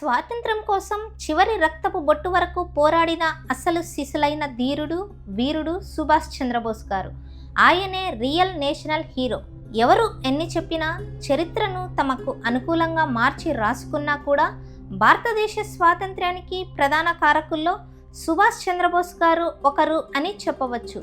స్వాతంత్రం కోసం చివరి రక్తపు బొట్టు వరకు పోరాడిన అసలు సిసలైన ధీరుడు వీరుడు సుభాష్ చంద్రబోస్ గారు. ఆయనే రియల్ నేషనల్ హీరో. ఎవరు ఎన్ని చెప్పినా, చరిత్రను తమకు అనుకూలంగా మార్చి రాసుకున్నా కూడా భారతదేశ స్వాతంత్ర్యానికి ప్రధాన కారకుల్లో సుభాష్ చంద్రబోస్ గారు ఒకరు అని చెప్పవచ్చు.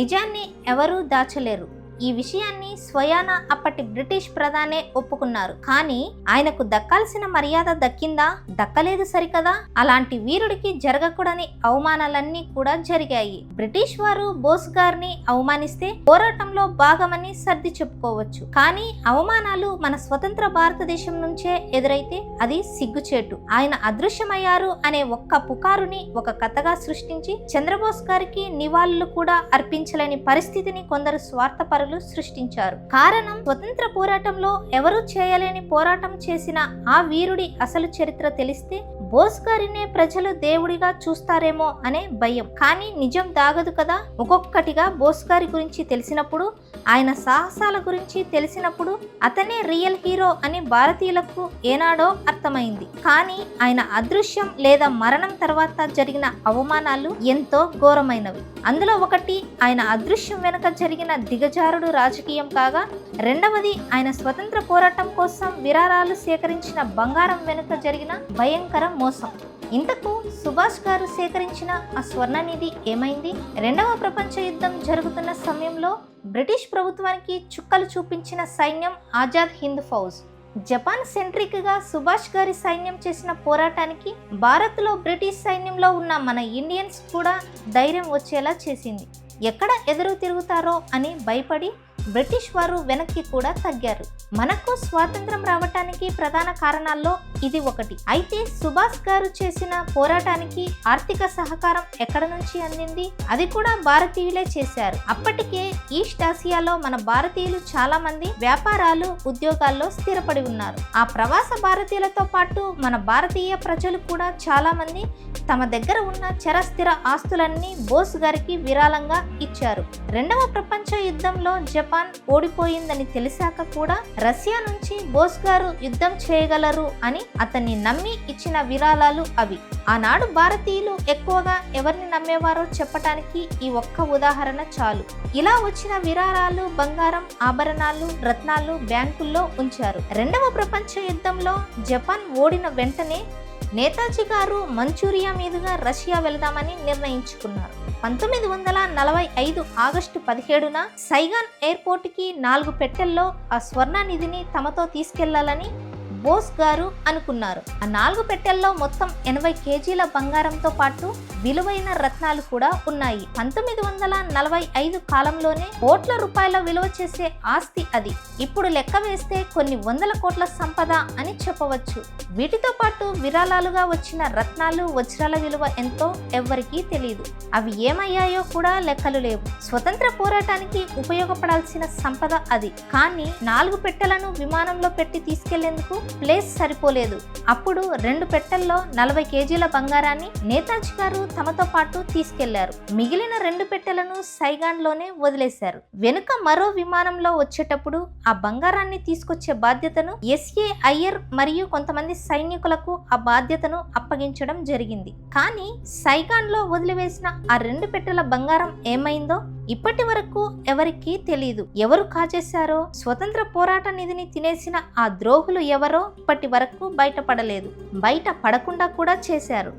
నిజాన్ని ఎవరూ దాచలేరు. ఈ విషయాన్ని స్వయాన అప్పటి బ్రిటిష్ ప్రధానే ఒప్పుకున్నారు. కానీ ఆయనకు దక్కాల్సిన మర్యాద దక్కిందా? దక్కలేదు సరికదా. అలాంటి వీరుడికి జరగకూడని అవమానాలన్నీ కూడా జరిగాయి. బ్రిటిష్ వారు బోస్ గారిని అవమానిస్తే పోరాటంలో భాగమని సర్ది చెప్పుకోవచ్చు. కానీ అవమానాలు మన స్వతంత్ర భారతదేశం నుంచే ఎదురైతే అది సిగ్గుచేటు. ఆయన అదృశ్యమయ్యారు అనే ఒక్క పుకారుని ఒక కథగా సృష్టించి చంద్రబోస్ గారికి నివాళులు కూడా అర్పించలేని పరిస్థితిని కొందరు స్వార్థపరులు సృష్టించారు. కారణం, స్వతంత్ర పోరాటంలో ఎవరూ చేయలేని పోరాటం చేసిన ఆ వీరుడి అసలు చరిత్ర తెలిస్తే బోస్ గారినే ప్రజలు దేవుడిగా చూస్తారేమో అనే భయం. కానీ నిజం దాగదు కదా. ఒక్కొక్కటిగా బోస్ గారి గురించి తెలిసినప్పుడు, ఆయన సాహసాల గురించి తెలిసినప్పుడు అతనే రియల్ హీరో అని భారతీయులకు ఏనాడో అర్థమైంది. కానీ ఆయన అదృశ్యం లేదా మరణం తర్వాత జరిగిన అవమానాలు ఎంతో ఘోరమైనవి. అందులో ఒకటి ఆయన అదృశ్యం వెనుక జరిగిన దిగజారుడు రాజకీయం కాగా, రెండవది ఆయన స్వతంత్ర పోరాటం కోసం విరాళాలు సేకరించిన బంగారం వెనుక జరిగిన భయంకర మోసం. ఇంతకు సుభాష్ గారు సేకరించిన ఆ స్వర్ణనిధి ఏమైంది? రెండవ ప్రపంచ యుద్ధం జరుగుతున్న సమయంలో బ్రిటిష్ ప్రభుత్వానికి చుక్కలు చూపించిన సైన్యం ఆజాద్ హింద్ ఫౌజ్. జపాన్ సెంట్రిక్ గా సుభాష్ గారి సైన్యం చేసిన పోరాటానికి భారత్లో బ్రిటిష్ సైన్యంలో ఉన్న మన ఇండియన్స్ కూడా ధైర్యం వచ్చేలా చేసింది. ఎక్కడ ఎదురు తిరుగుతారో అని భయపడి బ్రిటిష్ వారు వెనక్కి కూడా తగ్గారు. మనకు స్వాతంత్రం రావటానికి ప్రధాన కారణాల్లో ఇది ఒకటి. అయితే సుభాష్ గారు చేసిన పోరాటానికి ఆర్థిక సహకారం ఎక్కడ నుంచి అందింది? అది కూడా భారతీయులే చేశారు. అప్పటికే ఈస్ట్ ఆసియాలో మన భారతీయులు చాలా మంది వ్యాపారాలు, ఉద్యోగాల్లో స్థిరపడి ఉన్నారు. ఆ ప్రవాస భారతీయులతో పాటు మన భారతీయ ప్రజలు కూడా చాలా మంది తమ దగ్గర ఉన్న చరస్థిర ఆస్తులన్నీ బోస్ గారికి విరాళంగా ఇచ్చారు. రెండవ ప్రపంచ యుద్ధంలో జపాన్ ఓడిపోయిందని తెలిసాక కూడా రష్యా నుంచి బోస్ గారు యుద్ధం చేయగలరు అని అతన్ని నమ్మి ఇచ్చిన విరాళాలు అవి. ఆనాడు భారతీయులు ఎక్కువగా ఎవరిని నమ్మేవారో చెప్పటానికి ఈ ఒక్క ఉదాహరణ చాలు. ఇలా వచ్చిన విరాళాలు బంగారం, ఆభరణాలు, రత్నాలు బ్యాంకుల్లో ఉంచారు. రెండవ ప్రపంచ యుద్ధంలో జపాన్ ఓడిన వెంటనే నేతాజీ గారు మంచూరియా మీదుగా రష్యా వెళదామని నిర్ణయించుకున్నారు. 1945 ఆగస్టు 17న సైగాన్ ఎయిర్పోర్ట్కి 4 పెట్టెల్లో ఆ స్వర్ణ నిధిని తమతో తీసుకెళ్లాలని బోస్ గారు అనుకున్నారు. ఆ 4 పెట్టెల్లో మొత్తం 80 కేజీల బంగారంతో పాటు విలువైన రత్నాలు కూడా ఉన్నాయి. 1945 కాలంలోనే కోట్ల రూపాయల విలువ చేసే ఆస్తి అది. ఇప్పుడు లెక్క వేస్తే కొన్ని వందల కోట్ల సంపద అని చెప్పవచ్చు. వీటితో పాటు విరాళాలుగా వచ్చిన రత్నాలు, వజ్రాల విలువ ఎంతో ఎవ్వరికీ తెలియదు. అవి ఏమయ్యాయో కూడా లెక్కలు లేవు. స్వతంత్ర పోరాటానికి ఉపయోగపడాల్సిన సంపద అది. కానీ 4 పెట్టెలను విమానంలో పెట్టి తీసుకెళ్లేందుకు ప్లేస్ సరిపోలేదు. అప్పుడు 2 పెట్టెల్లో 40 కేజీల బంగారాన్ని నేతాజీ గారు తమతో పాటు తీసుకెళ్లారు. మిగిలిన 2 పెట్టెలను సైగాన్లోనే వదిలేశారు. వెనుక మరో విమానంలో వచ్చేటప్పుడు ఆ బంగారాన్ని తీసుకొచ్చే బాధ్యతను ఎస్ఏ అయ్యర్ మరియు కొంతమంది సైనికులకు ఆ బాధ్యతను అప్పగించడం జరిగింది. కానీ సైగాన్లో వదిలివేసిన ఆ 2 పెట్టెల బంగారం ఏమైందో ఇప్పటి వరకు ఎవరికీ తెలియదు. ఎవరు కాజేశారో, స్వతంత్ర పోరాట నిధిని తినేసిన ఆ ద్రోహులు ఎవరో ఇప్పటి వరకు బయటపడలేదు. బయట పడకుండా కూడా చేశారు.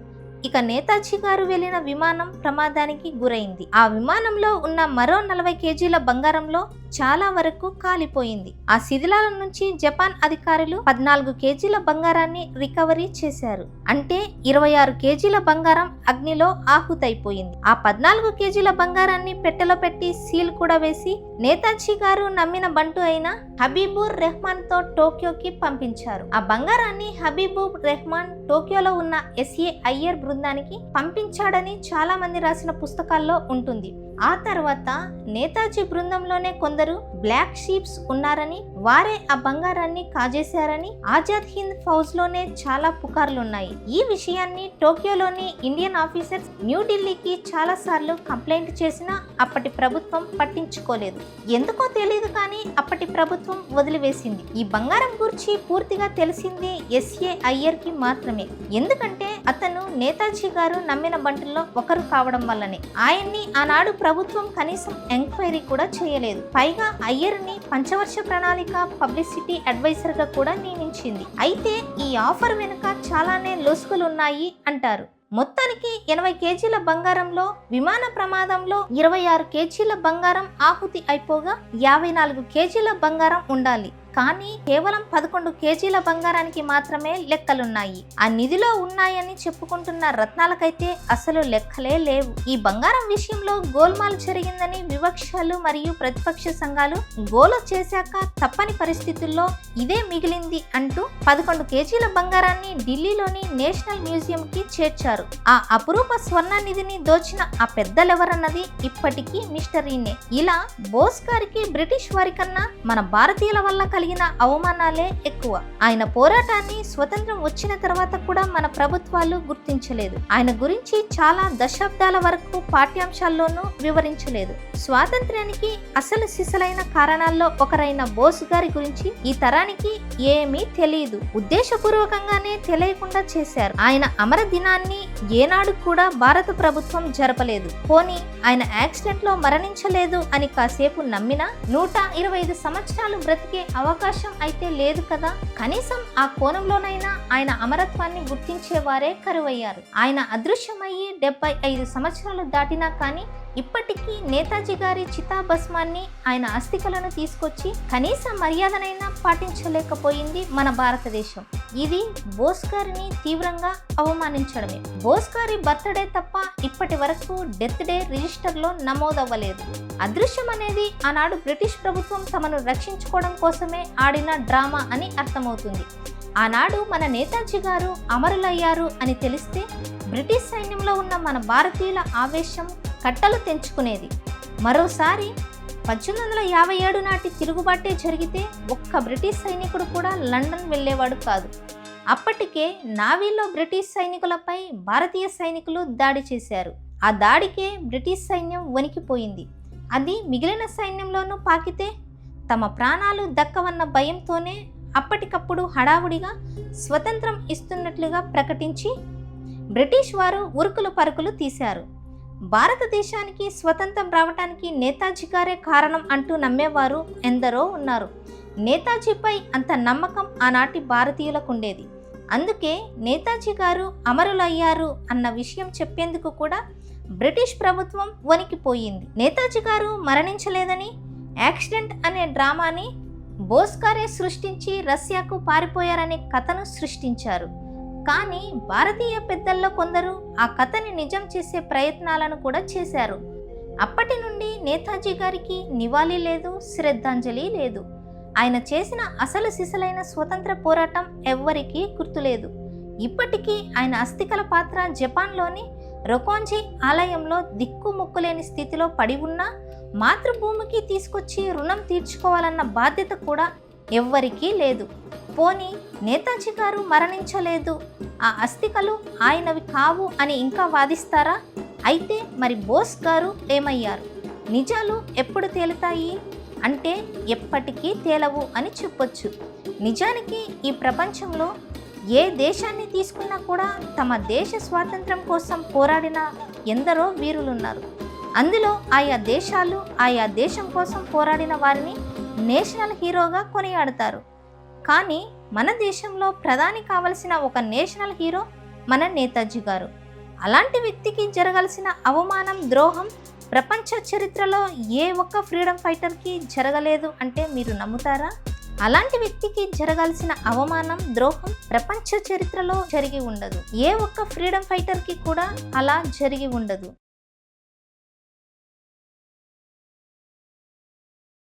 ఇక నేతాజీ గారు వెళ్లిన విమానం ప్రమాదానికి గురైంది. ఆ విమానంలో ఉన్న మరో 40 కేజీల బంగారంలో చాలా వరకు కాలిపోయింది. ఆ శిథిలాల నుంచి జపాన్ అధికారులు 14 కేజీల బంగారాన్ని రికవరీ చేశారు. అంటే 26 కేజీల బంగారం అగ్నిలో ఆహుతైపోయింది. ఆ 14 కేజీల బంగారాన్ని పెట్టెలో పెట్టి సీల్ కూడా వేసి నేతాజీ గారు నమ్మిన బంటు అయిన హబీబుర్ రెహమాన్ తో టోక్యోకి పంపించారు. ఆ బంగారాన్ని హబీబుర్ రెహమాన్ టోక్యోలో ఉన్న ఎస్ఏ అయ్యర్ బృందానికి పంపించాడని చాలా మంది రాసిన పుస్తకాల్లో ఉంటుంది. ఆ తర్వాత నేతాజీ బృందంలోనే కొందరు బ్లాక్ షీప్స్ ఉన్నారని, వారే ఆ బంగారాన్ని కాజేశారని ఆజాద్ హింద్ ఫౌజ్ లోనే చాలా పుకార్లున్నాయి. ఈ విషయాన్ని టోక్యోలోని ఇండియన్ ఆఫీసర్స్ న్యూఢిల్లీకి చాలా సార్లు కంప్లైంట్ చేసినా అప్పటి ప్రభుత్వం పట్టించుకోలేదు. ఎందుకో తెలియదు కానీ అప్పటి ప్రభుత్వం వదిలివేసింది. ఈ బంగారం గురించి పూర్తిగా తెలిసింది ఎస్ఏ అయ్యర్ కి మాత్రమే. ఎందుకంటే అతను నేతాజీ గారు నమ్మిన బంటుల్లో ఒకరు కావడం వల్లనే. ఆయన్ని ఆనాడు ప్రభుత్వం కనీసం ఎంక్వైరీ కూడా చేయలేదు. పైగా అయ్యర్ని పంచవర్ష ప్రణాళిక పబ్లిసిటీ అడ్వైజర్ గా కూడా నియమించింది. అయితే ఈ ఆఫర్ వెనుక చాలానే లొసుగులున్నాయి అంటారు. మొత్తానికి 80 కేజీల బంగారంలో విమాన ప్రమాదంలో 26 కేజీల బంగారం ఆహుతి అయిపోగా 54 కేజీల బంగారం ఉండాలి. కానీ కేవలం 11 కేజీల బంగారానికి మాత్రమే లెక్కలున్నాయి. ఆ నిధిలో ఉన్నాయని చెప్పుకుంటున్న రత్నాలకైతే అసలు లెక్కలే లేవు. ఈ బంగారం విషయంలో గోల్మాల్ జరిగిందని వివక్షలు మరియు ప్రతిపక్ష సంఘాలు గోల చేశాక తప్పని పరిస్థితుల్లో ఇదే మిగిలింది అంటూ 11 కేజీల బంగారాన్ని ఢిల్లీలోని నేషనల్ మ్యూజియం కి చేర్చారు. ఆ అపురూప స్వర్ణ నిధిని దోచిన ఆ పెద్దలెవరన్నది ఇప్పటికీ మిస్టరీనే. ఇలా బోస్ గారికి బ్రిటిష్ వారి కన్నా మన భారతీయుల వల్ల కలిగిన అవమానాలే ఎక్కువ. ఆయన పోరాటాన్ని స్వతంత్రం వచ్చిన తర్వాత కూడా మన ప్రభుత్వాలు గుర్తించలేదు. ఆయన గురించి చాలా దశాబ్దాల వరకు పాఠ్యాంశాల్లోనూ వివరించలేదు. స్వాతంత్ర్యానికి అసలు సిసలైన కారణాల్లో ఒకరైన బోస్ గారి గురించి ఈ తరానికి ఏమీ తెలియదు. ఉద్దేశపూర్వకంగానే తెలియకుండా చేశారు. ఆయన అమర దినాన్ని ఏనాడు కూడా భారత ప్రభుత్వం జరపలేదు. పోనీ ఆయన యాక్సిడెంట్ లో మరణించలేదు అని కాసేపు నమ్మినా 125 సంవత్సరాలు బ్రతికే అవకాశం అయితే లేదు కదా. కనీసం ఆ కోణంలోనైనా ఆయన అమరత్వాన్ని గుర్తించేవారే కరువయ్యారు. ఆయన అదృశ్యమయ్యి 75 సంవత్సరాలు దాటినా కానీ ఇప్పటికీ నేతాజీ గారి చితాభస్మాన్ని, ఆయన అస్థికలను తీసుకొచ్చి కనీస మర్యాదనైనా పాటించలేకపోయింది మన భారతదేశం. ఇది బోస్ గారిని తీవ్రంగా అవమానించడమే. బోస్ గారి బర్త్డే తప్ప ఇప్పటి వరకు డెత్ డే రిజిస్టర్లో నమోదవ్వలేదు. అదృశ్యం అనేది ఆనాడు బ్రిటిష్ ప్రభుత్వం తమను రక్షించుకోవడం కోసమే ఆడిన డ్రామా అని అర్థమవుతుంది. ఆనాడు మన నేతాజీ గారు అమరులయ్యారు అని తెలిస్తే బ్రిటిష్ సైన్యంలో ఉన్న మన భారతీయుల ఆవేశం కట్టలు తెంచుకునేది. మరోసారి 1857 నాటి తిరుగుబాటే జరిగితే ఒక్క బ్రిటిష్ సైనికుడు కూడా లండన్ వెళ్ళేవాడు కాదు. అప్పటికే నావీలో బ్రిటిష్ సైనికులపై భారతీయ సైనికులు దాడి చేశారు. ఆ దాడికే బ్రిటిష్ సైన్యం వణికిపోయింది. అది మిగిలిన సైన్యంలోనూ పాకితే తమ ప్రాణాలు దక్కవన్న భయంతోనే అప్పటికప్పుడు హడావుడిగా స్వతంత్రం ఇస్తున్నట్లుగా ప్రకటించి బ్రిటిష్ వారు ఉరుకులు పరుకులు తీశారు. భారతదేశానికి స్వతంత్రం రావటానికి నేతాజీ గారే కారణం అంటూ నమ్మేవారు ఎందరో ఉన్నారు. నేతాజీపై అంత నమ్మకం ఆనాటి భారతీయులకు ఉండేది. అందుకే నేతాజీ గారు అమరులయ్యారు అన్న విషయం చెప్పేందుకు కూడా బ్రిటిష్ ప్రభుత్వం వణికిపోయింది. నేతాజీ గారు మరణించలేదని యాక్సిడెంట్ అనే డ్రామాని బోస్ గారే సృష్టించి రష్యాకు పారిపోయారనే కథను సృష్టించారు. కానీ భారతీయ పెద్దల్లో కొందరు ఆ కథని నిజం చేసే ప్రయత్నాలను కూడా చేశారు. అప్పటి నుండి నేతాజీ గారికి నివాళి లేదు, శ్రద్ధాంజలి లేదు. ఆయన చేసిన అసలు సిసలైన స్వతంత్ర పోరాటం ఎవ్వరికీ గుర్తులేదు. ఇప్పటికీ ఆయన అస్థికల పాత్ర జపాన్లోని రొకోంజీ ఆలయంలో దిక్కుముక్కులేని స్థితిలో పడి ఉన్నా మాతృభూమికి తీసుకొచ్చి రుణం తీర్చుకోవాలన్న బాధ్యత కూడా ఎవ్వరికీ లేదు. పోనీ నేతాజీ గారు మరణించలేదు, ఆ అస్థికలు ఆయనవి కావు అని ఇంకా వాదిస్తారా? అయితే మరి బోస్ గారు ఏమయ్యారు? నిజాలు ఎప్పుడు తేలుతాయి అంటే ఎప్పటికీ తేలవు అని చెప్పొచ్చు. నిజానికి ఈ ప్రపంచంలో ఏ దేశాన్ని తీసుకున్నా కూడా తమ దేశ స్వాతంత్ర్యం కోసం పోరాడిన ఎందరో వీరులున్నారు. అందులో ఆయా దేశాలు ఆయా దేశం కోసం పోరాడిన వారిని నేషనల్ హీరోగా కొనియాడతారు. కానీ మన దేశంలో ప్రధాని కావలసిన ఒక నేషనల్ హీరో మన నేతాజీ గారు. అలాంటి వ్యక్తికి జరగాల్సిన అవమానం, ద్రోహం ప్రపంచ చరిత్రలో ఏ ఒక్క ఫ్రీడమ్ ఫైటర్కి జరగలేదు అంటే మీరు నమ్ముతారా? అలాంటి వ్యక్తికి జరగాల్సిన అవమానం, ద్రోహం ప్రపంచ చరిత్రలో జరిగి ఉండదు. ఏ ఒక్క ఫ్రీడమ్ ఫైటర్కి కూడా అలా జరిగి ఉండదు.